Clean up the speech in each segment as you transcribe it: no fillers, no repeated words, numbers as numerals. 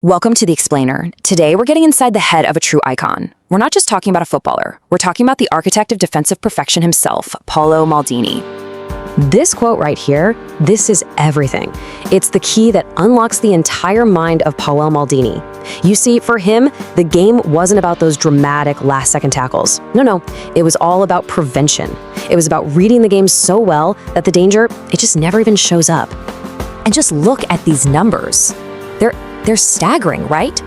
Welcome to The Explainer. Today, we're getting inside the head of a true icon. We're not just talking about a footballer. We're talking about the architect of defensive perfection himself, Paolo Maldini. This quote right here, this is everything. It's the key that unlocks the entire mind of Paolo Maldini. You see, for him, the game wasn't about those dramatic last-second tackles. No, it was all about prevention. It was about reading the game so well that the danger, it just never even shows up. And just look at these numbers. They're staggering, right?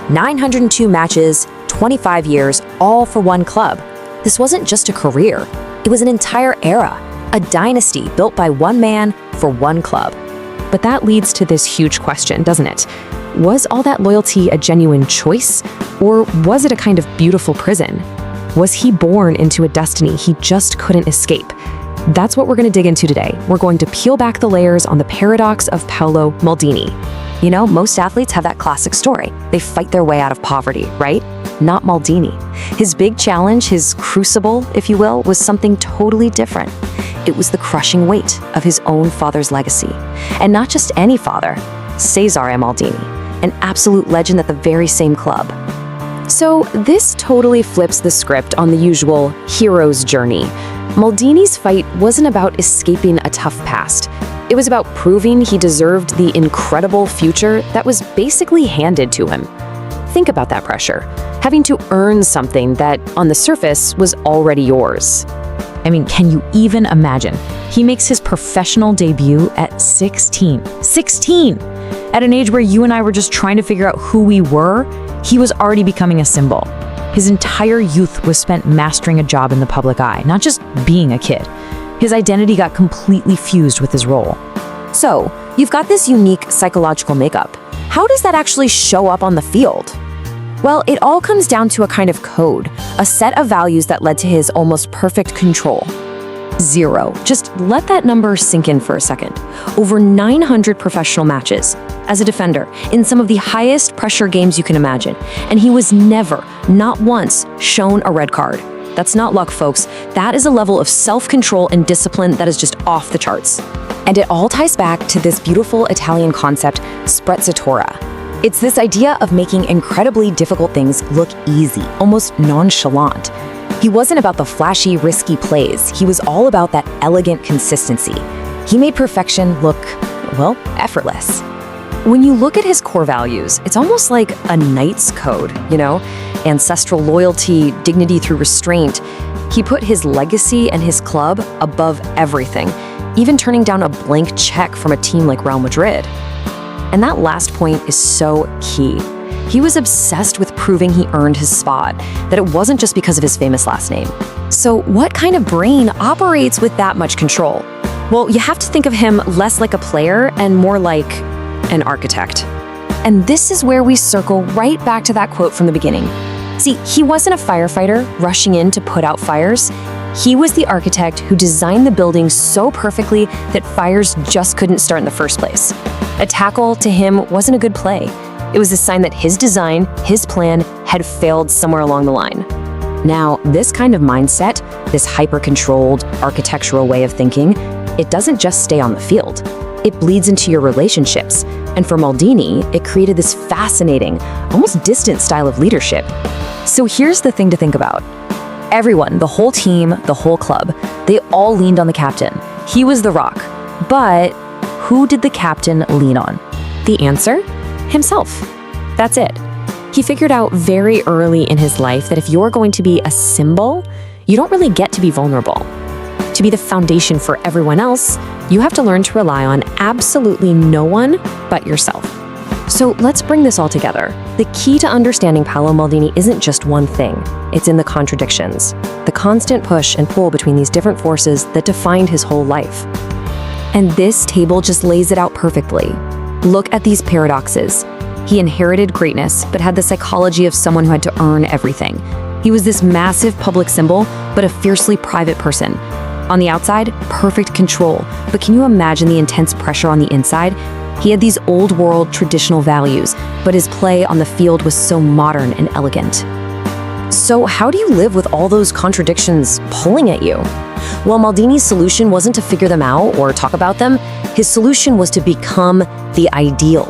902 matches, 25 years, all for one club. This wasn't just a career. It was an entire era, a dynasty built by one man for one club. But that leads to this huge question, doesn't it? Was all that loyalty a genuine choice, or was it a kind of beautiful prison? Was he born into a destiny he just couldn't escape? That's what we're going to dig into today. We're going to peel back the layers on the paradox of Paolo Maldini. You know, most athletes have that classic story. They fight their way out of poverty, right? Not Maldini. His big challenge, his crucible, if you will, was something totally different. It was the crushing weight of his own father's legacy. And not just any father, Cesare Maldini, an absolute legend at the very same club. So this totally flips the script on the usual hero's journey. Maldini's fight wasn't about escaping a tough past. It was about proving he deserved the incredible future that was basically handed to him. Think about that pressure, having to earn something that, on the surface, was already yours. I mean, can you even imagine? He makes his professional debut at 16. 16! At an age where you and I were just trying to figure out who we were, he was already becoming a symbol. His entire youth was spent mastering a job in the public eye, not just being a kid. His identity got completely fused with his role. So, you've got this unique psychological makeup. How does that actually show up on the field? Well, it all comes down to a kind of code, a set of values that led to his almost perfect control. 0. Just let that number sink in for a second. Over 900 professional matches as a defender in some of the highest pressure games you can imagine. And he was never, not once, shown a red card. That's not luck, folks. That is a level of self-control and discipline that is just off the charts. And it all ties back to this beautiful Italian concept, sprezzatura. It's this idea of making incredibly difficult things look easy, almost nonchalant. He wasn't about the flashy, risky plays. He was all about that elegant consistency. He made perfection look, well, effortless. When you look at his core values, it's almost like a knight's code, you know? Ancestral loyalty, dignity through restraint. He put his legacy and his club above everything, even turning down a blank check from a team like Real Madrid. And that last point is so key. He was obsessed with proving he earned his spot, that it wasn't just because of his famous last name. So what kind of brain operates with that much control? Well, you have to think of him less like a player and more like an architect. And this is where we circle right back to that quote from the beginning. See, he wasn't a firefighter rushing in to put out fires. He was the architect who designed the building so perfectly that fires just couldn't start in the first place. A tackle to him wasn't a good play. It was a sign that his design, his plan, had failed somewhere along the line. Now, this kind of mindset, this hyper-controlled, architectural way of thinking, it doesn't just stay on the field. It bleeds into your relationships. And for Maldini, it created this fascinating, almost distant style of leadership. So here's the thing to think about. Everyone, the whole team, the whole club, they all leaned on the captain. He was the rock. But who did the captain lean on? The answer? Himself. That's it. He figured out very early in his life that if you're going to be a symbol, you don't really get to be vulnerable. To be the foundation for everyone else, you have to learn to rely on absolutely no one but yourself. So let's bring this all together. The key to understanding Paolo Maldini isn't just one thing. It's in the contradictions, the constant push and pull between these different forces that defined his whole life. And this table just lays it out perfectly. Look at these paradoxes. He inherited greatness, but had the psychology of someone who had to earn everything. He was this massive public symbol, but a fiercely private person. On the outside, perfect control. But can you imagine the intense pressure on the inside? He had these old world traditional values, but his play on the field was so modern and elegant. So how do you live with all those contradictions pulling at you? Well, Maldini's solution wasn't to figure them out or talk about them. His solution was to become the ideal.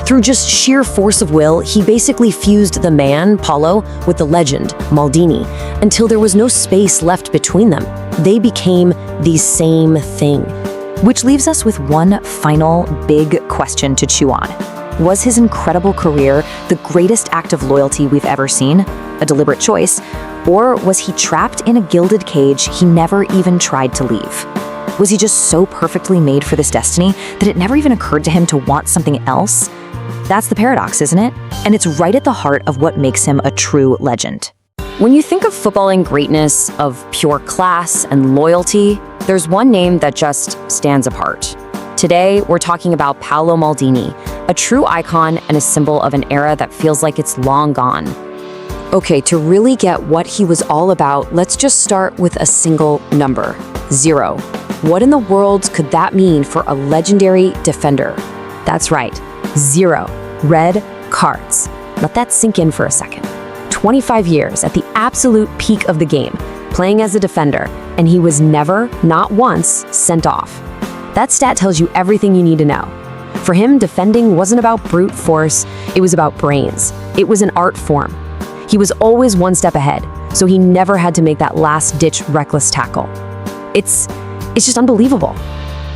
Through just sheer force of will, he basically fused the man, Paolo, with the legend, Maldini, until there was no space left between them. They became the same thing. Which leaves us with one final big question to chew on. Was his incredible career the greatest act of loyalty we've ever seen, a deliberate choice, or was he trapped in a gilded cage he never even tried to leave? Was he just so perfectly made for this destiny that it never even occurred to him to want something else? That's the paradox, isn't it? And it's right at the heart of what makes him a true legend. When you think of footballing greatness, of pure class and loyalty, there's one name that just stands apart. Today, we're talking about Paolo Maldini, a true icon and a symbol of an era that feels like it's long gone. Okay, to really get what he was all about, let's just start with a single number, 0. What in the world could that mean for a legendary defender? That's right, 0. Red cards. Let that sink in for a second. 25 years at the absolute peak of the game, playing as a defender, and he was never, not once, sent off. That stat tells you everything you need to know. For him, defending wasn't about brute force, it was about brains. It was an art form. He was always one step ahead, so he never had to make that last-ditch reckless tackle. It's just unbelievable.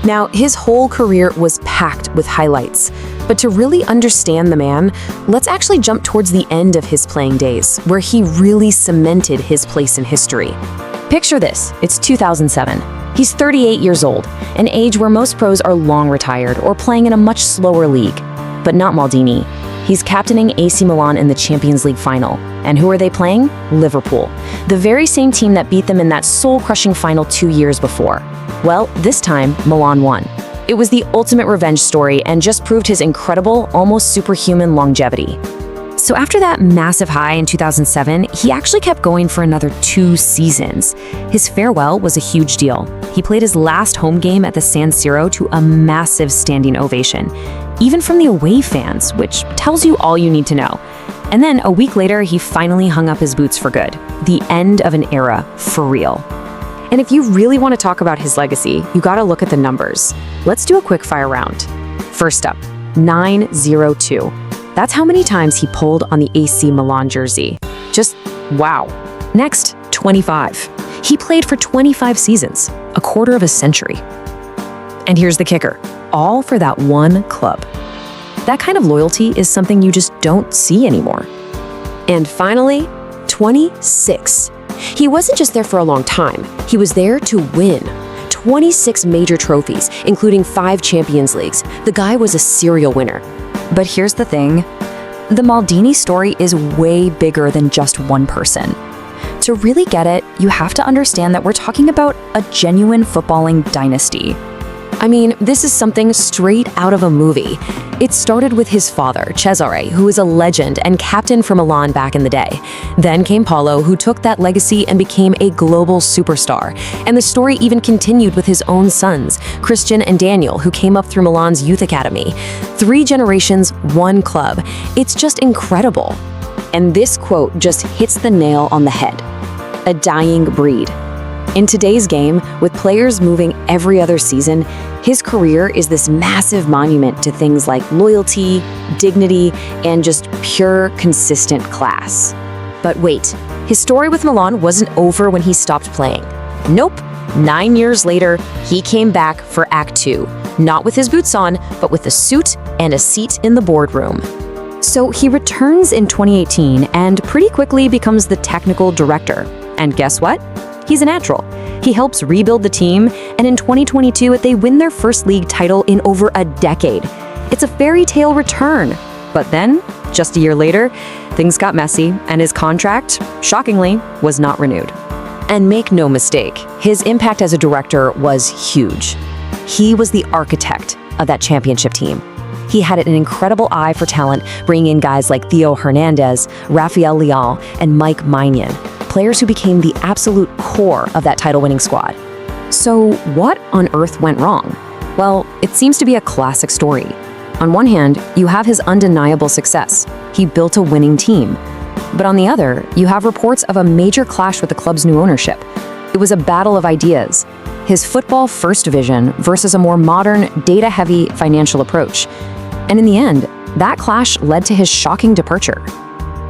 Now, his whole career was packed with highlights, but to really understand the man, let's actually jump towards the end of his playing days, where he really cemented his place in history. Picture this, it's 2007. He's 38 years old, an age where most pros are long retired or playing in a much slower league. But not Maldini. He's captaining AC Milan in the Champions League final. And who are they playing? Liverpool. The very same team that beat them in that soul-crushing final 2 years before. Well, this time, Milan won. It was the ultimate revenge story and just proved his incredible, almost superhuman longevity. So after that massive high in 2007, he actually kept going for another 2 seasons. His farewell was a huge deal. He played his last home game at the San Siro to a massive standing ovation, even from the away fans, which tells you all you need to know. And then a week later, he finally hung up his boots for good. The end of an era, for real. And if you really want to talk about his legacy, you gotta look at the numbers. Let's do a quick fire round. First up, 902. That's how many times he pulled on the AC Milan jersey. Just wow. Next, 25. He played for 25 seasons, a quarter of a century. And here's the kicker, all for that one club. That kind of loyalty is something you just don't see anymore. And finally, 26. He wasn't just there for a long time, he was there to win. 26 major trophies, including 5 Champions Leagues. The guy was a serial winner. But here's the thing, the Maldini story is way bigger than just one person. To really get it, you have to understand that we're talking about a genuine footballing dynasty. I mean, this is something straight out of a movie. It started with his father, Cesare, who is a legend and captain for Milan back in the day. Then came Paolo, who took that legacy and became a global superstar. And the story even continued with his own sons, Christian and Daniel, who came up through Milan's youth academy. 3 generations, 1 club. It's just incredible. And this quote just hits the nail on the head. A dying breed. In today's game, with players moving every other season, his career is this massive monument to things like loyalty, dignity, and just pure, consistent class. But wait, his story with Milan wasn't over when he stopped playing. Nope, 9 years later, he came back for Act 2, not with his boots on, but with a suit and a seat in the boardroom. So he returns in 2018 and pretty quickly becomes the technical director. And guess what? He's a natural. He helps rebuild the team, and in 2022, they win their first league title in over a decade. It's a fairy tale return. But then, just a year later, things got messy, and his contract, shockingly, was not renewed. And make no mistake, his impact as a director was huge. He was the architect of that championship team. He had an incredible eye for talent, bringing in guys like Theo Hernandez, Rafael Leal, and Mike Maignan, players who became the absolute core of that title-winning squad. So what on earth went wrong? Well, it seems to be a classic story. On one hand, you have his undeniable success. He built a winning team. But on the other, you have reports of a major clash with the club's new ownership. It was a battle of ideas. His football-first vision versus a more modern, data-heavy financial approach. And in the end, That clash led to his shocking departure.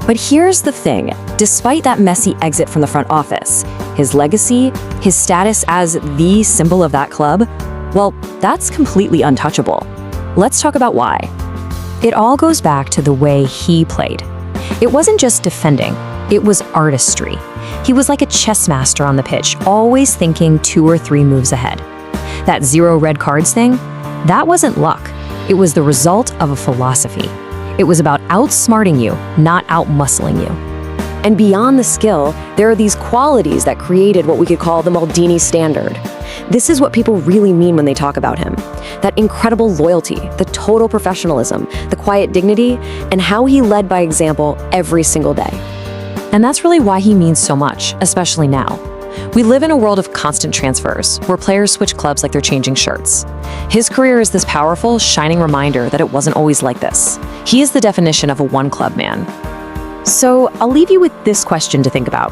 But here's the thing, despite that messy exit from the front office, his legacy, his status as the symbol of that club, well, that's completely untouchable. Let's talk about why. It all goes back to the way he played. It wasn't just defending, it was artistry. He was like a chess master on the pitch, always thinking 2 or 3 moves ahead. That 0 red cards thing, that wasn't luck. It was the result of a philosophy. It was about outsmarting you, not outmuscling you. And beyond the skill, there are these qualities that created what we could call the Maldini standard. This is what people really mean when they talk about him. That incredible loyalty, the total professionalism, the quiet dignity, and how he led by example every single day. And that's really why he means so much, especially now. We live in a world of constant transfers, where players switch clubs like they're changing shirts. His career is this powerful, shining reminder that it wasn't always like this. He is the definition of a one-club man. So I'll leave you with this question to think about.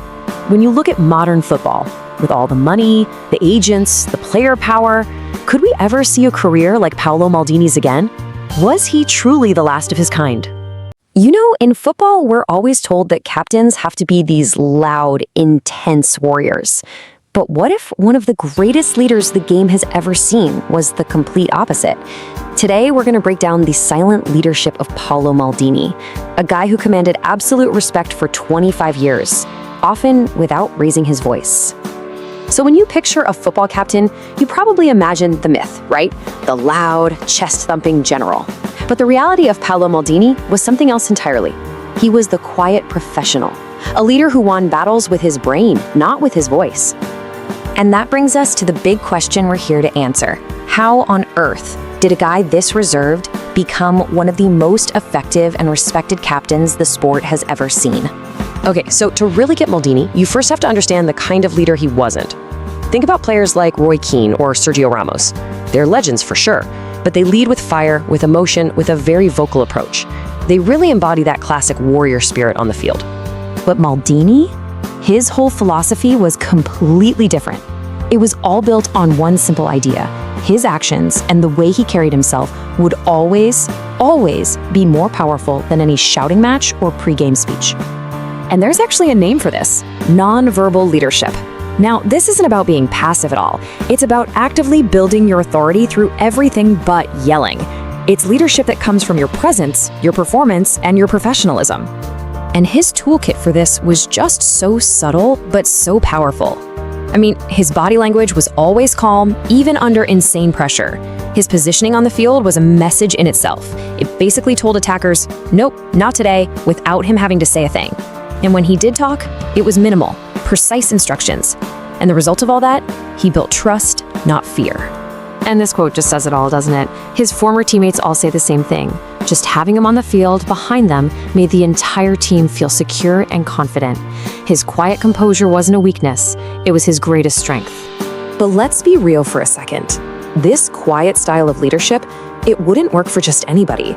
When you look at modern football, with all the money, the agents, the player power, could we ever see a career like Paolo Maldini's again? Was he truly the last of his kind? You know, in football, we're always told that captains have to be these loud, intense warriors. But what if one of the greatest leaders the game has ever seen was the complete opposite? Today, we're going to break down the silent leadership of Paolo Maldini, a guy who commanded absolute respect for 25 years, often without raising his voice. So when you picture a football captain, you probably imagine the myth, right? The loud, chest-thumping general. But the reality of Paolo Maldini was something else entirely. He was the quiet professional, a leader who won battles with his brain, not with his voice. And that brings us to the big question we're here to answer. How on earth did a guy this reserved become one of the most effective and respected captains the sport has ever seen? Okay, so to really get Maldini, you first have to understand the kind of leader he wasn't. Think about players like Roy Keane or Sergio Ramos. They're legends for sure, but they lead with fire, with emotion, with a very vocal approach. They really embody that classic warrior spirit on the field. But Maldini? His whole philosophy was completely different. It was all built on one simple idea. His actions and the way he carried himself would always, always be more powerful than any shouting match or pre-game speech. And there's actually a name for this: non-verbal leadership. Now, this isn't about being passive at all. It's about actively building your authority through everything but yelling. It's leadership that comes from your presence, your performance, and your professionalism. And his toolkit for this was just so subtle, but so powerful. I mean, his body language was always calm, even under insane pressure. His positioning on the field was a message in itself. It basically told attackers, nope, not today, without him having to say a thing. And when he did talk, it was minimal, precise instructions. And the result of all that, he built trust, not fear. And this quote just says it all, doesn't it? His former teammates all say the same thing. Just having him on the field behind them made the entire team feel secure and confident. His quiet composure wasn't a weakness, it was his greatest strength. But let's be real for a second. This quiet style of leadership, it wouldn't work for just anybody.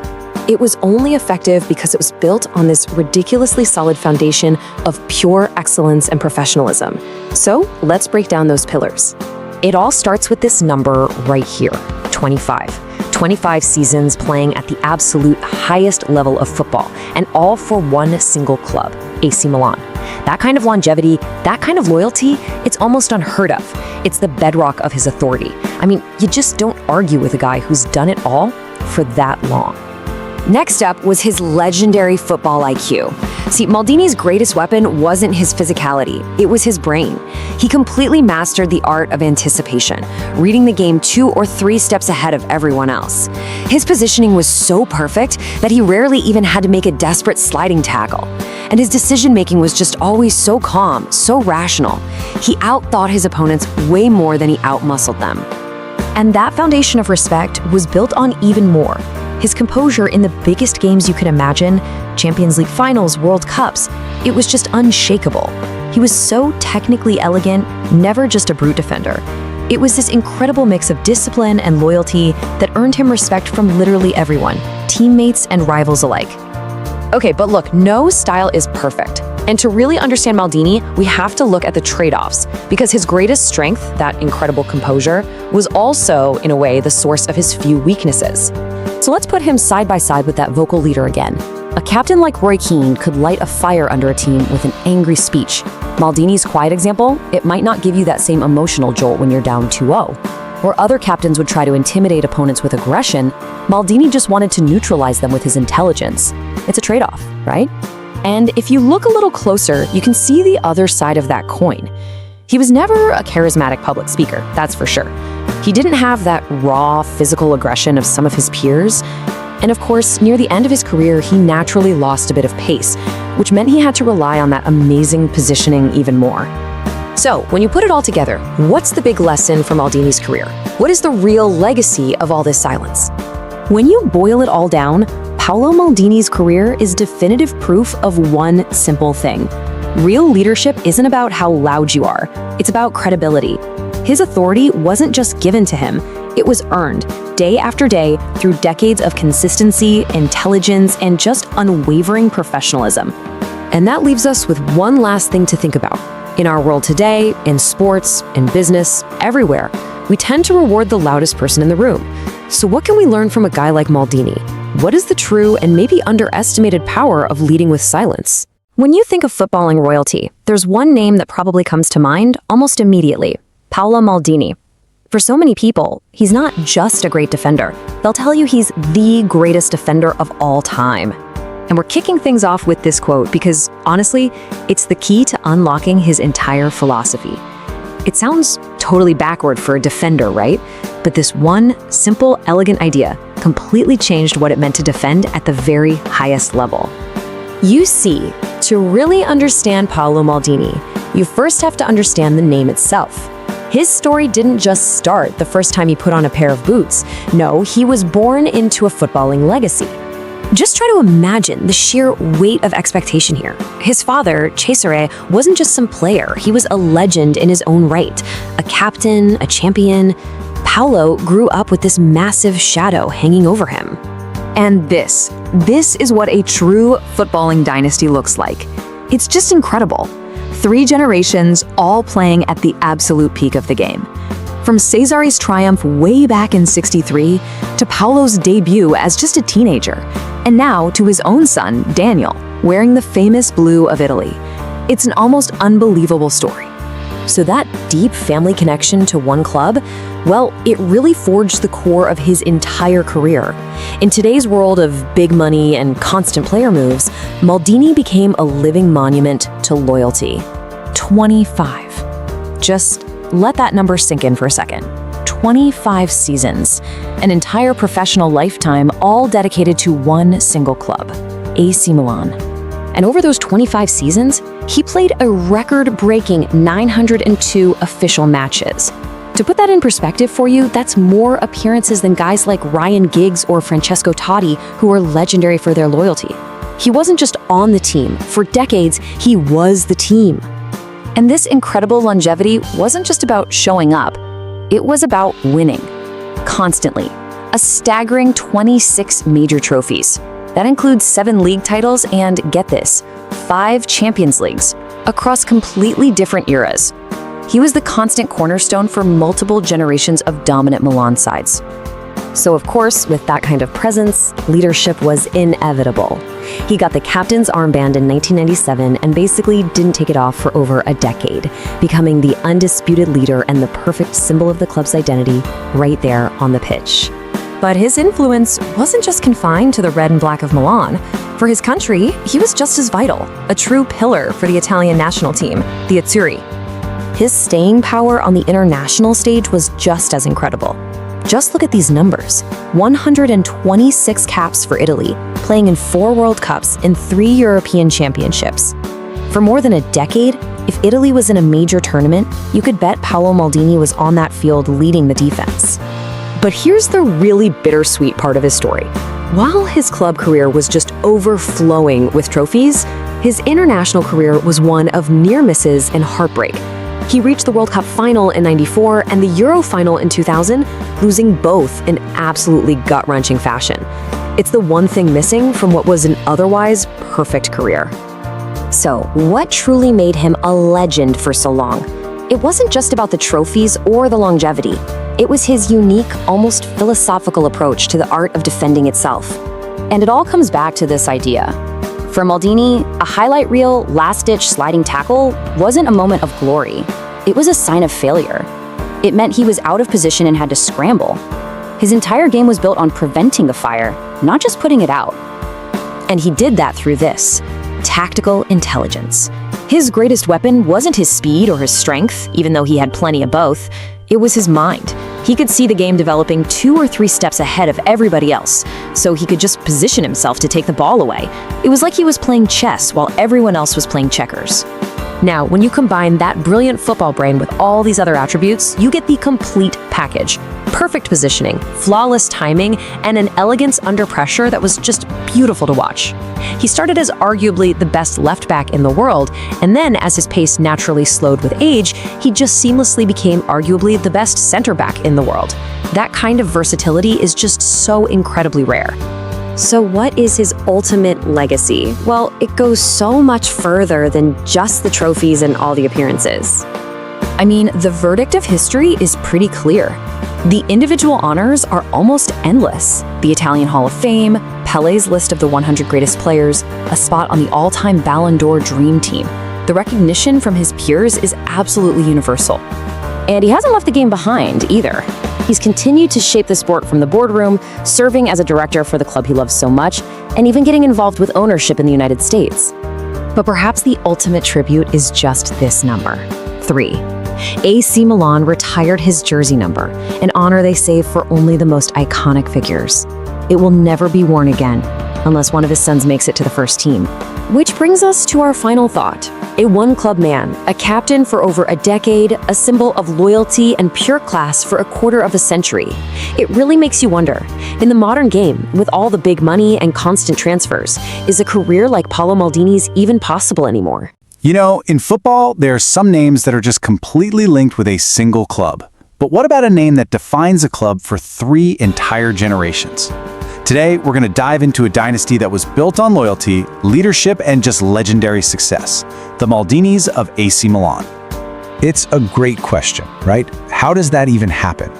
It was only effective because it was built on this ridiculously solid foundation of pure excellence and professionalism. So let's break down those pillars. It all starts with this number right here, 25. 25 seasons playing at the absolute highest level of football, and all for one single club, AC Milan. That kind of longevity, that kind of loyalty, it's almost unheard of. It's the bedrock of his authority. I mean, you just don't argue with a guy who's done it all for that long. Next up was his legendary football IQ. See, Maldini's greatest weapon wasn't his physicality, it was his brain. He completely mastered the art of anticipation, reading the game 2 or 3 steps ahead of everyone else. His positioning was so perfect that he rarely even had to make a desperate sliding tackle. And his decision-making was just always so calm, so rational. He outthought his opponents way more than he outmuscled them. And that foundation of respect was built on even more. His composure in the biggest games you could imagine, Champions League finals, World Cups, it was just unshakable. He was so technically elegant, never just a brute defender. It was this incredible mix of discipline and loyalty that earned him respect from literally everyone, teammates and rivals alike. Okay, but look, no style is perfect. And to really understand Maldini, we have to look at the trade-offs, because his greatest strength, that incredible composure, was also, in a way, the source of his few weaknesses. So let's put him side by side with that vocal leader again. A captain like Roy Keane could light a fire under a team with an angry speech. Maldini's quiet example, it might not give you that same emotional jolt when you're down 2-0. Where other captains would try to intimidate opponents with aggression, Maldini just wanted to neutralize them with his intelligence. It's a trade-off, right? And if you look a little closer, you can see the other side of that coin. He was never a charismatic public speaker, that's for sure. He didn't have that raw physical aggression of some of his peers. And of course, near the end of his career, he naturally lost a bit of pace, which meant he had to rely on that amazing positioning even more. So, when you put it all together, what's the big lesson from Maldini's career? What is the real legacy of all this silence? When you boil it all down, Paolo Maldini's career is definitive proof of one simple thing. Real leadership isn't about how loud you are, it's about credibility. His authority wasn't just given to him, it was earned, day after day, through decades of consistency, intelligence, and just unwavering professionalism. And that leaves us with one last thing to think about. In our world today, in sports, in business, everywhere, we tend to reward the loudest person in the room. So what can we learn from a guy like Maldini? What is the true and maybe underestimated power of leading with silence? When you think of footballing royalty, there's one name that probably comes to mind almost immediately: Paolo Maldini. For so many people, he's not just a great defender. They'll tell you he's the greatest defender of all time. And we're kicking things off with this quote because, honestly, it's the key to unlocking his entire philosophy. It sounds totally backward for a defender, right? But this one simple, elegant idea completely changed what it meant to defend at the very highest level. You see, to really understand Paolo Maldini, you first have to understand the name itself. His story didn't just start the first time he put on a pair of boots. No, he was born into a footballing legacy. Just try to imagine the sheer weight of expectation here. His father, Cesare, wasn't just some player. He was a legend in his own right. A captain, a champion. Paolo grew up with this massive shadow hanging over him. And this is what a true footballing dynasty looks like. It's just incredible. 3 generations all playing at the absolute peak of the game. From Cesare's triumph way back in '63 to Paolo's debut as just a teenager, and now to his own son, Daniel, wearing the famous blue of Italy. It's an almost unbelievable story. So that deep family connection to one club, well, it really forged the core of his entire career. In today's world of big money and constant player moves, Maldini became a living monument to loyalty. 25. Just let that number sink in for a second. 25 seasons, an entire professional lifetime, all dedicated to one single club, AC Milan. And over those 25 seasons, he played a record-breaking 902 official matches. To put that in perspective for you, that's more appearances than guys like Ryan Giggs or Francesco Totti, who are legendary for their loyalty. He wasn't just on the team. For decades, he was the team. And this incredible longevity wasn't just about showing up. It was about winning. Constantly. A staggering 26 major trophies. That includes 7 league titles and, get this, 5 Champions Leagues, across completely different eras. He was the constant cornerstone for multiple generations of dominant Milan sides. So of course, with that kind of presence, leadership was inevitable. He got the captain's armband in 1997 and basically didn't take it off for over a decade, becoming the undisputed leader and the perfect symbol of the club's identity right there on the pitch. But his influence wasn't just confined to the red and black of Milan. For his country, he was just as vital, a true pillar for the Italian national team, the Azzurri. His staying power on the international stage was just as incredible. Just look at these numbers. 126 caps for Italy, playing in 4 World Cups and 3 European Championships. For more than a decade, if Italy was in a major tournament, you could bet Paolo Maldini was on that field leading the defense. But here's the really bittersweet part of his story. While his club career was just overflowing with trophies, his international career was one of near misses and heartbreak. He reached the World Cup final in '94 and the Euro final in 2000, losing both in absolutely gut-wrenching fashion. It's the one thing missing from what was an otherwise perfect career. So, what truly made him a legend for so long? It wasn't just about the trophies or the longevity. It was his unique, almost philosophical approach to the art of defending itself. And it all comes back to this idea. For Maldini, a highlight reel, last-ditch sliding tackle wasn't a moment of glory. It was a sign of failure. It meant he was out of position and had to scramble. His entire game was built on preventing the fire, not just putting it out. And he did that through this: tactical intelligence. His greatest weapon wasn't his speed or his strength, even though he had plenty of both. It was his mind. He could see the game developing 2 or 3 steps ahead of everybody else, so he could just position himself to take the ball away. It was like he was playing chess while everyone else was playing checkers. Now, when you combine that brilliant football brain with all these other attributes, you get the complete package. Perfect positioning, flawless timing, and an elegance under pressure that was just beautiful to watch. He started as arguably the best left back in the world, and then as his pace naturally slowed with age, he just seamlessly became arguably the best center back in the world. That kind of versatility is just so incredibly rare. So what is his ultimate legacy? Well, it goes so much further than just the trophies and all the appearances. I mean, the verdict of history is pretty clear. The individual honors are almost endless. The Italian Hall of Fame, Pele's list of the 100 greatest players, a spot on the all-time Ballon d'Or dream team. The recognition from his peers is absolutely universal. And he hasn't left the game behind, either. He's continued to shape the sport from the boardroom, serving as a director for the club he loves so much, and even getting involved with ownership in the United States. But perhaps the ultimate tribute is just this number, 3. AC Milan retired his jersey number, an honor they save for only the most iconic figures. It will never be worn again, unless one of his sons makes it to the first team. Which brings us to our final thought. A one-club man, a captain for over a decade, a symbol of loyalty and pure class for a quarter of a century. It really makes you wonder, in the modern game, with all the big money and constant transfers, is a career like Paolo Maldini's even possible anymore? You know, in football, there are some names that are just completely linked with a single club. But what about a name that defines a club for 3 entire generations? Today, we're going to dive into a dynasty that was built on loyalty, leadership, and just legendary success, the Maldinis of AC Milan. It's a great question, right? How does that even happen?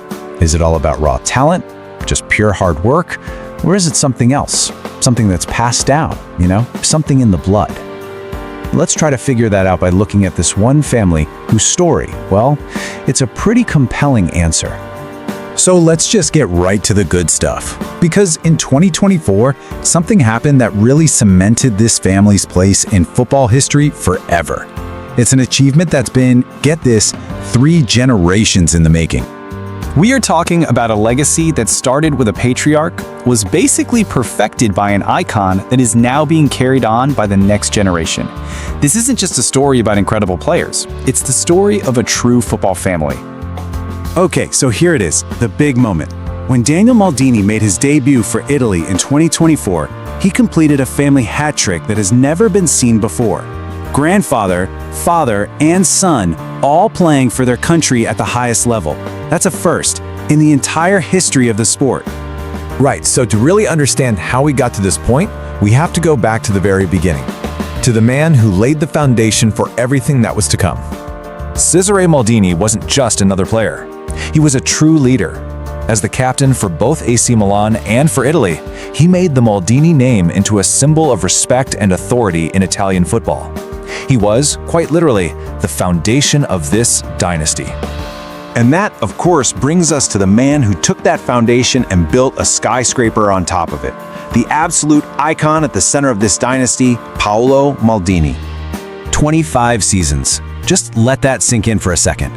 Is it all about raw talent, just pure hard work, or is it something else? Something that's passed down, something in the blood? Let's try to figure that out by looking at this one family whose story, well, it's a pretty compelling answer. So let's just get right to the good stuff. Because in 2024, something happened that really cemented this family's place in football history forever. It's an achievement that's been, get this, 3 generations in the making. We are talking about a legacy that started with a patriarch, was basically perfected by an icon that is now being carried on by the next generation. This isn't just a story about incredible players, it's the story of a true football family. Okay, so here it is, the big moment. When Daniel Maldini made his debut for Italy in 2024, he completed a family hat trick that has never been seen before. Grandfather, father, and son all playing for their country at the highest level. That's a first in the entire history of the sport. Right, so to really understand how we got to this point, we have to go back to the very beginning, to the man who laid the foundation for everything that was to come. Cesare Maldini wasn't just another player. He was a true leader. As the captain for both AC Milan and for Italy, he made the Maldini name into a symbol of respect and authority in Italian football. He was, quite literally, the foundation of this dynasty. And that, of course, brings us to the man who took that foundation and built a skyscraper on top of it. The absolute icon at the center of this dynasty, Paolo Maldini. 25 seasons. Just let that sink in for a second.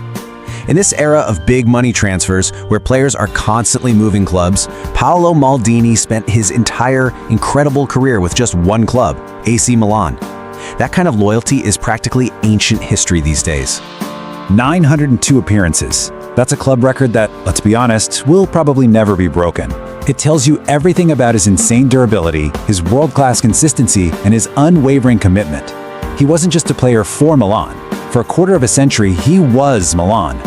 In this era of big money transfers, where players are constantly moving clubs, Paolo Maldini spent his entire incredible career with just one club, AC Milan. That kind of loyalty is practically ancient history these days. 902 appearances. That's a club record that, let's be honest, will probably never be broken. It tells you everything about his insane durability, his world-class consistency, and his unwavering commitment. He wasn't just a player for Milan. For a quarter of a century, he was Milan.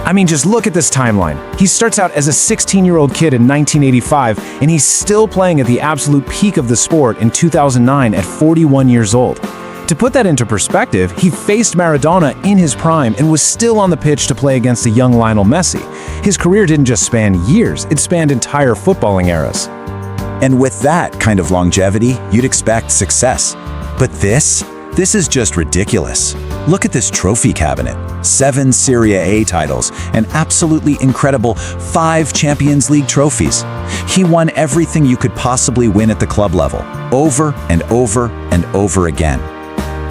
I mean, just look at this timeline. He starts out as a 16-year-old kid in 1985, and he's still playing at the absolute peak of the sport in 2009 at 41 years old. To put that into perspective, he faced Maradona in his prime and was still on the pitch to play against a young Lionel Messi. His career didn't just span years, it spanned entire footballing eras. And with that kind of longevity, you'd expect success. But this is just ridiculous. Look at this trophy cabinet. 7 Serie A titles, and absolutely incredible 5 Champions League trophies. He won everything you could possibly win at the club level, over and over and over again.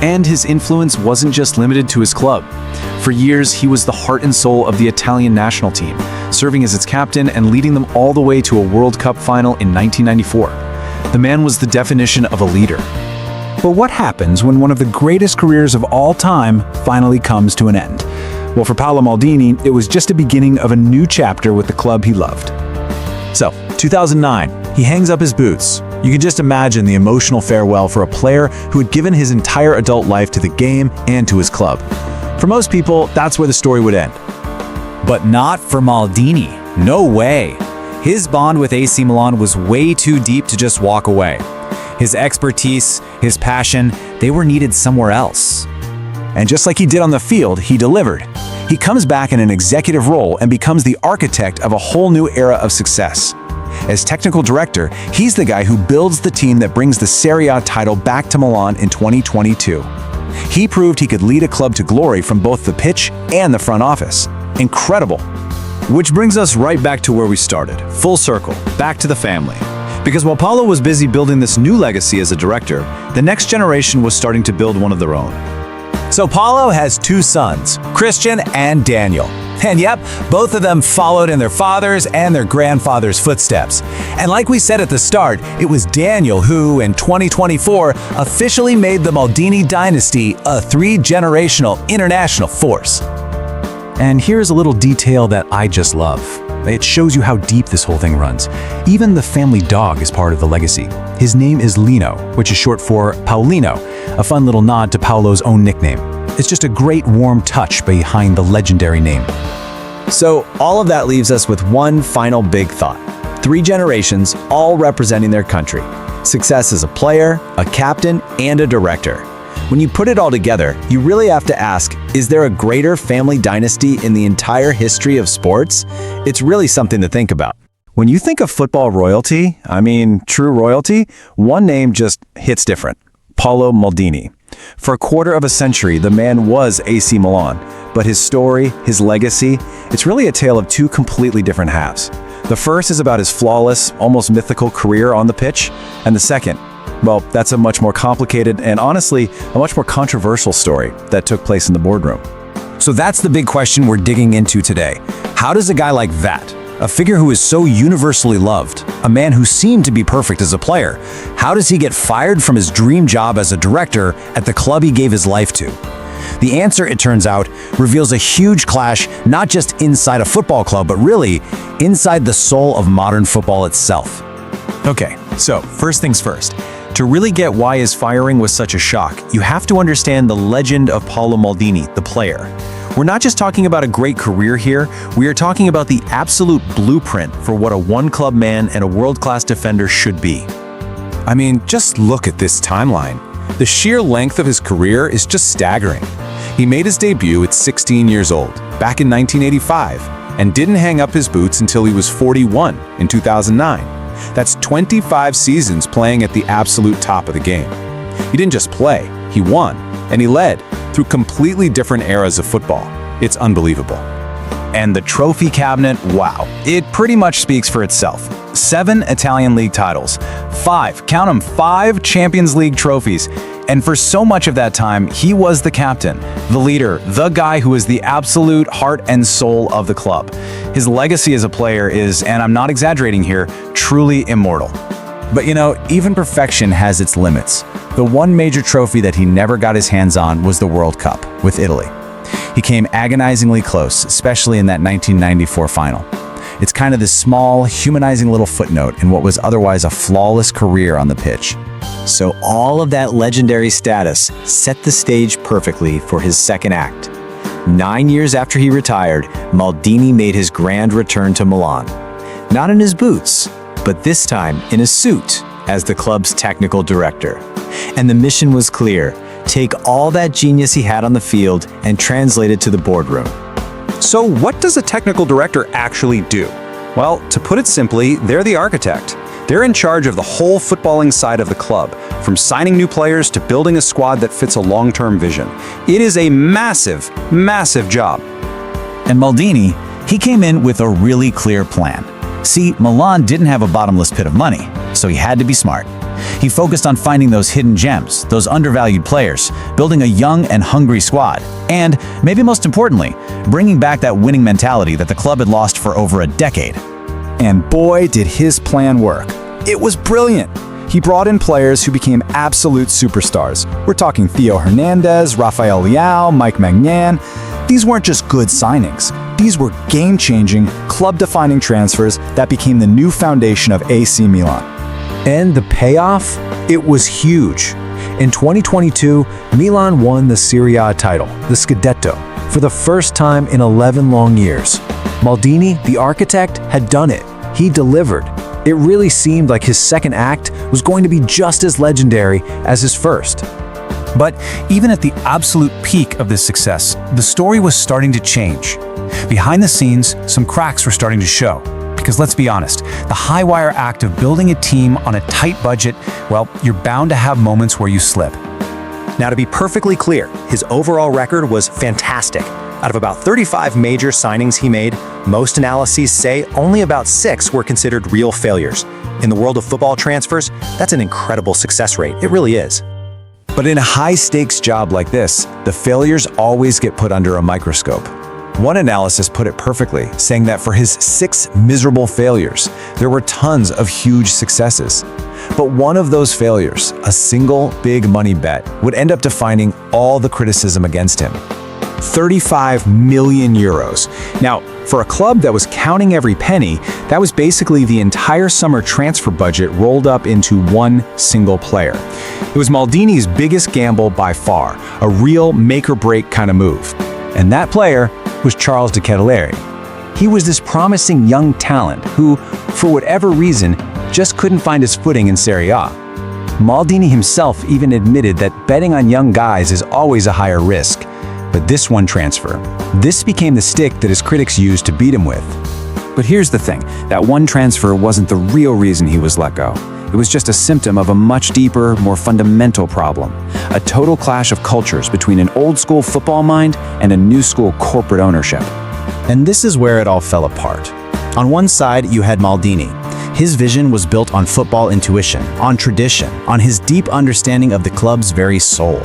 And his influence wasn't just limited to his club. For years, he was the heart and soul of the Italian national team, serving as its captain and leading them all the way to a World Cup final in 1994. The man was the definition of a leader. But what happens when one of the greatest careers of all time finally comes to an end? Well, for Paolo Maldini, it was just a beginning of a new chapter with the club he loved. So, 2009, he hangs up his boots. You can just imagine the emotional farewell for a player who had given his entire adult life to the game and to his club. For most people, that's where the story would end. But not for Maldini. No way. His bond with AC Milan was way too deep to just walk away. His expertise, his passion, they were needed somewhere else. And just like he did on the field, he delivered. He comes back in an executive role and becomes the architect of a whole new era of success. As technical director, he's the guy who builds the team that brings the Serie A title back to Milan in 2022. He proved he could lead a club to glory from both the pitch and the front office. Incredible. Which brings us right back to where we started, full circle, back to the family. Because while Paolo was busy building this new legacy as a director, the next generation was starting to build one of their own. So Paolo has 2 sons, Christian and Daniel. And yep, both of them followed in their father's and their grandfather's footsteps. And like we said at the start, it was Daniel who, in 2024, officially made the Maldini dynasty a 3-generational international force. And here's a little detail that I just love. It shows you how deep this whole thing runs. Even the family dog is part of the legacy. His name is Lino, which is short for Paolino, a fun little nod to Paolo's own nickname. It's just a great warm touch behind the legendary name. So all of that leaves us with one final big thought. 3 generations, all representing their country. Success as a player, a captain, and a director. When you put it all together, you really have to ask, is there a greater family dynasty in the entire history of sports? It's really something to think about. When you think of football royalty, true royalty, one name just hits different. Paolo Maldini. For a quarter of a century, the man was AC Milan, but his story, his legacy, it's really a tale of 2 completely different halves. The first is about his flawless, almost mythical career on the pitch, and the second, well, that's a much more complicated and honestly, a much more controversial story that took place in the boardroom. So that's the big question we're digging into today. How does a guy like that, a figure who is so universally loved, a man who seemed to be perfect as a player, how does he get fired from his dream job as a director at the club he gave his life to? The answer, it turns out, reveals a huge clash not just inside a football club, but really inside the soul of modern football itself. Okay, so first things first. To really get why his firing was such a shock, you have to understand the legend of Paolo Maldini, the player. We're not just talking about a great career here, we are talking about the absolute blueprint for what a one-club man and a world-class defender should be. Just look at this timeline. The sheer length of his career is just staggering. He made his debut at 16 years old, back in 1985, and didn't hang up his boots until he was 41 in 2009. That's 25 seasons playing at the absolute top of the game. He didn't just play, he won, and he led through completely different eras of football. It's unbelievable. And the trophy cabinet, wow, it pretty much speaks for itself. 7 Italian league titles, 5, count them, 5 Champions League trophies. And for so much of that time, he was the captain, the leader, the guy who is the absolute heart and soul of the club. His legacy as a player is, and I'm not exaggerating here, truly immortal. But even perfection has its limits. The one major trophy that he never got his hands on was the World Cup with Italy. He came agonizingly close, especially in that 1994 final. It's kind of this small, humanizing little footnote in what was otherwise a flawless career on the pitch. So all of that legendary status set the stage perfectly for his second act. 9 years after he retired, Maldini made his grand return to Milan. Not in his boots, but this time in a suit as the club's technical director. And the mission was clear: take all that genius he had on the field and translate it to the boardroom. So what does a technical director actually do? Well, to put it simply, they're the architect. They're in charge of the whole footballing side of the club, from signing new players to building a squad that fits a long-term vision. It is a massive, massive job. And Maldini, he came in with a really clear plan. See, Milan didn't have a bottomless pit of money, so he had to be smart. He focused on finding those hidden gems, those undervalued players, building a young and hungry squad, and, maybe most importantly, bringing back that winning mentality that the club had lost for over a decade. And boy, did his plan work. It was brilliant. He brought in players who became absolute superstars. We're talking Theo Hernandez, Rafael Leao, Mike Maignan. These weren't just good signings. These were game-changing, club-defining transfers that became the new foundation of AC Milan. And the payoff? It was huge. In 2022, Milan won the Serie A title, the Scudetto, for the first time in 11 long years. Maldini, the architect, had done it. He delivered. It really seemed like his second act was going to be just as legendary as his first. But even at the absolute peak of this success, the story was starting to change. Behind the scenes, some cracks were starting to show. Because let's be honest, the high-wire act of building a team on a tight budget, well, you're bound to have moments where you slip. Now, to be perfectly clear, his overall record was fantastic. Out of about 35 major signings he made, most analyses say only about 6 were considered real failures. In the world of football transfers, that's an incredible success rate. It really is. But in a high-stakes job like this, the failures always get put under a microscope. One analysis put it perfectly, saying that for his 6 miserable failures, there were tons of huge successes. But one of those failures, a single big money bet, would end up defining all the criticism against him. 35 million euros. Now, for a club that was counting every penny, that was basically the entire summer transfer budget rolled up into one single player. It was Maldini's biggest gamble by far, a real make-or-break kind of move. And that player was Charles de Ketelaere. He was this promising young talent who, for whatever reason, just couldn't find his footing in Serie A. Maldini himself even admitted that betting on young guys is always a higher risk. But this one transfer, this became the stick that his critics used to beat him with. But here's the thing, that one transfer wasn't the real reason he was let go. It was just a symptom of a much deeper, more fundamental problem. A total clash of cultures between an old-school football mind and a new-school corporate ownership. And this is where it all fell apart. On one side, you had Maldini. His vision was built on football intuition, on tradition, on his deep understanding of the club's very soul.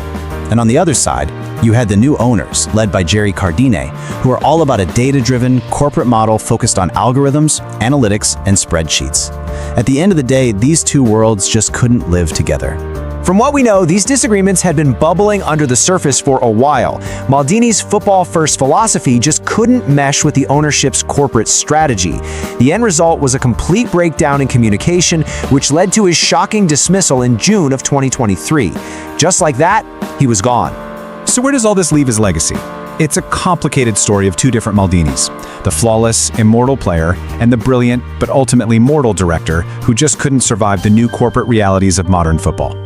And on the other side, you had the new owners, led by Jerry Cardine, who are all about a data-driven corporate model focused on algorithms, analytics, and spreadsheets. At the end of the day, these two worlds just couldn't live together. From what we know, these disagreements had been bubbling under the surface for a while. Maldini's football-first philosophy just couldn't mesh with the ownership's corporate strategy. The end result was a complete breakdown in communication, which led to his shocking dismissal in June of 2023. Just like that, he was gone. So where does all this leave his legacy? It's a complicated story of two different Maldinis. The flawless, immortal player, and the brilliant, but ultimately mortal director who just couldn't survive the new corporate realities of modern football.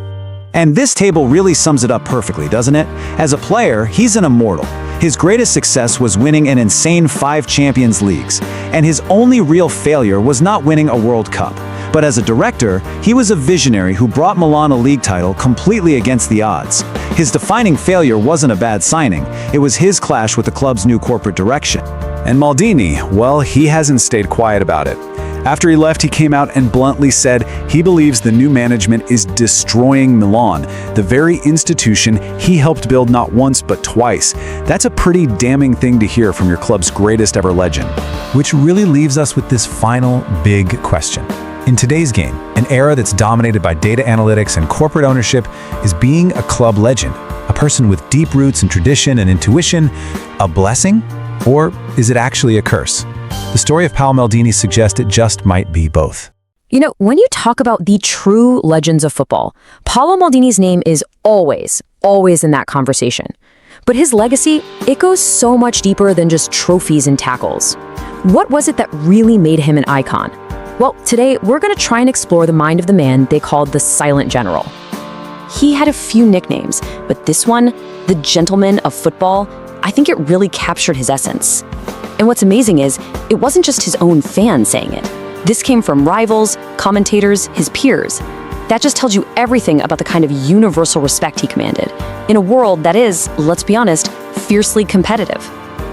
And this table really sums it up perfectly, doesn't it? As a player, he's an immortal. His greatest success was winning an insane 5 Champions Leagues, and his only real failure was not winning a World Cup. But as a director, he was a visionary who brought Milan a league title completely against the odds. His defining failure wasn't a bad signing, it was his clash with the club's new corporate direction. And Maldini, well, he hasn't stayed quiet about it. After he left, he came out and bluntly said he believes the new management is destroying Milan, the very institution he helped build not once but twice. That's a pretty damning thing to hear from your club's greatest ever legend. Which really leaves us with this final big question. In today's game, an era that's dominated by data analytics and corporate ownership, is being a club legend, a person with deep roots in tradition and intuition, a blessing? Or is it actually a curse? The story of Paolo Maldini suggests it just might be both. You know, when you talk about the true legends of football, Paolo Maldini's name is always in that conversation. But his legacy, it goes so much deeper than just trophies and tackles. What was it that really made him an icon? Well, today we're going to try and explore the mind of the man they called the Silent General. he had a few nicknames, but this one, the gentleman of football, I think it really captured his essence. And what's amazing is, it wasn't just his own fans saying it. This came from rivals, commentators, his peers. That just tells you everything about the kind of universal respect he commanded, in a world that is, let's be honest, fiercely competitive.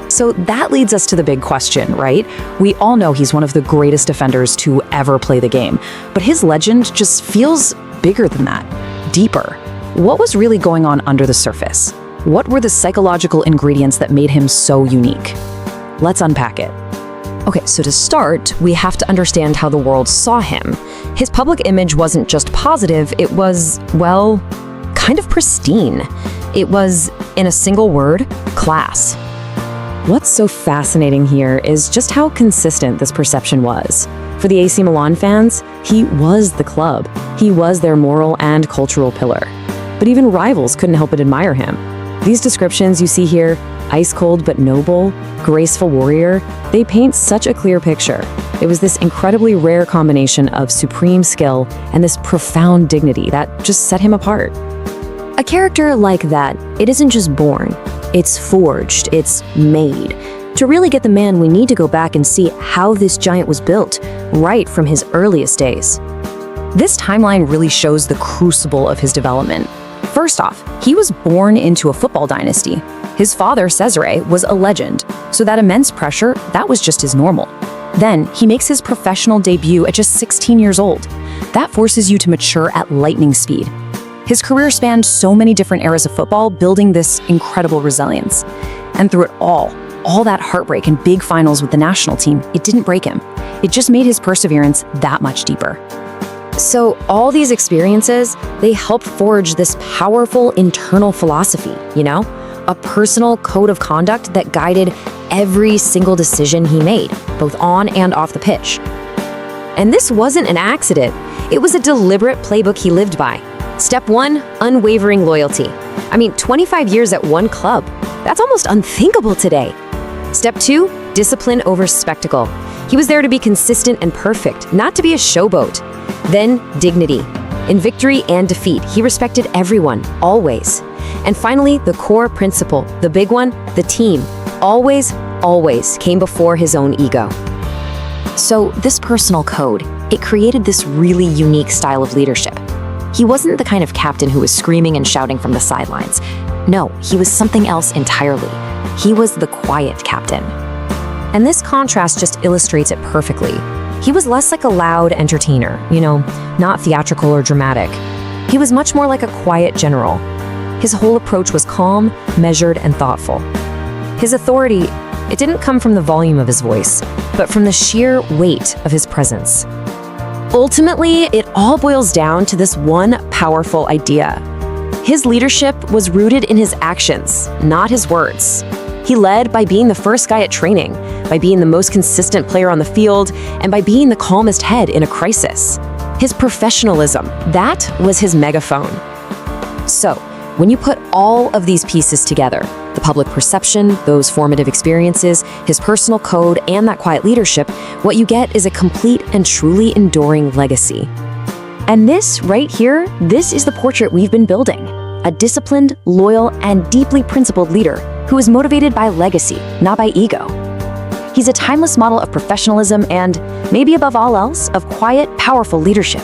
So that leads us to the big question, right? We all know he's one of the greatest defenders to ever play the game, but his legend just feels bigger than that, deeper. What was really going on under the surface? What were the psychological ingredients that made him so unique? Let's unpack it. Okay, so to start, we have to understand how the world saw him. His public image wasn't just positive, it was, well, kind of pristine. It was, in a single word, class. What's so fascinating here is just how consistent this perception was. For the AC Milan fans, he was the club. He was their moral and cultural pillar. But even rivals couldn't help but admire him. These descriptions you see here, ice-cold but noble, graceful warrior, they paint such a clear picture. It was this incredibly rare combination of supreme skill and this profound dignity that just set him apart. A character like that, it isn't just born, it's forged, it's made. To really get the man, we need to go back and see how this giant was built, right from his earliest days. This timeline really shows the crucible of his development. First off, he was born into a football dynasty. His father, Cesare, was a legend, so that immense pressure, that was just his normal. Then, he makes his professional debut at just 16 years old. That forces you to mature at lightning speed. His career spanned so many different eras of football, building this incredible resilience. And through it all that heartbreak and big finals with the national team, it didn't break him. It just made his perseverance that much deeper. So all these experiences, they help forge this powerful internal philosophy, a personal code of conduct that guided every single decision he made, both on and off the pitch. And this wasn't an accident. It was a deliberate playbook he lived by. Step 1, unwavering loyalty. 25 years at one club. That's almost unthinkable today. Step 2, discipline over spectacle. He was there to be consistent and perfect, not to be a showboat. Then, dignity. In victory and defeat, he respected everyone, always. And finally, the core principle, the big one, the team. Always came before his own ego. So this personal code, it created this really unique style of leadership. He wasn't the kind of captain who was screaming and shouting from the sidelines. No, he was something else entirely. He was the quiet captain. And this contrast just illustrates it perfectly. He was less like a loud entertainer, not theatrical or dramatic. He was much more like a quiet general. His whole approach was calm, measured, and thoughtful. His authority, it didn't come from the volume of his voice, but from the sheer weight of his presence. Ultimately, it all boils down to this one powerful idea. His leadership was rooted in his actions, not his words. He led by being the first guy at training, by being the most consistent player on the field, and by being the calmest head in a crisis. His professionalism, that was his megaphone. So, when you put all of these pieces together, the public perception, those formative experiences, his personal code, and that quiet leadership, what you get is a complete and truly enduring legacy. And this right here, this is the portrait we've been building. A disciplined, loyal, and deeply principled leader who is motivated by legacy, not by ego. He's a timeless model of professionalism and, maybe above all else, of quiet, powerful leadership.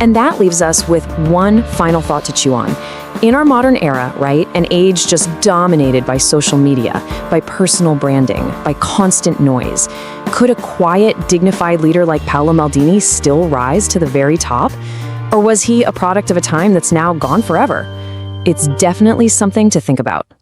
And that leaves us with one final thought to chew on. In our modern era, right, an age just dominated by social media, by personal branding, by constant noise, could a quiet, dignified leader like Paolo Maldini still rise to the very top? Or was he a product of a time that's now gone forever? It's definitely something to think about.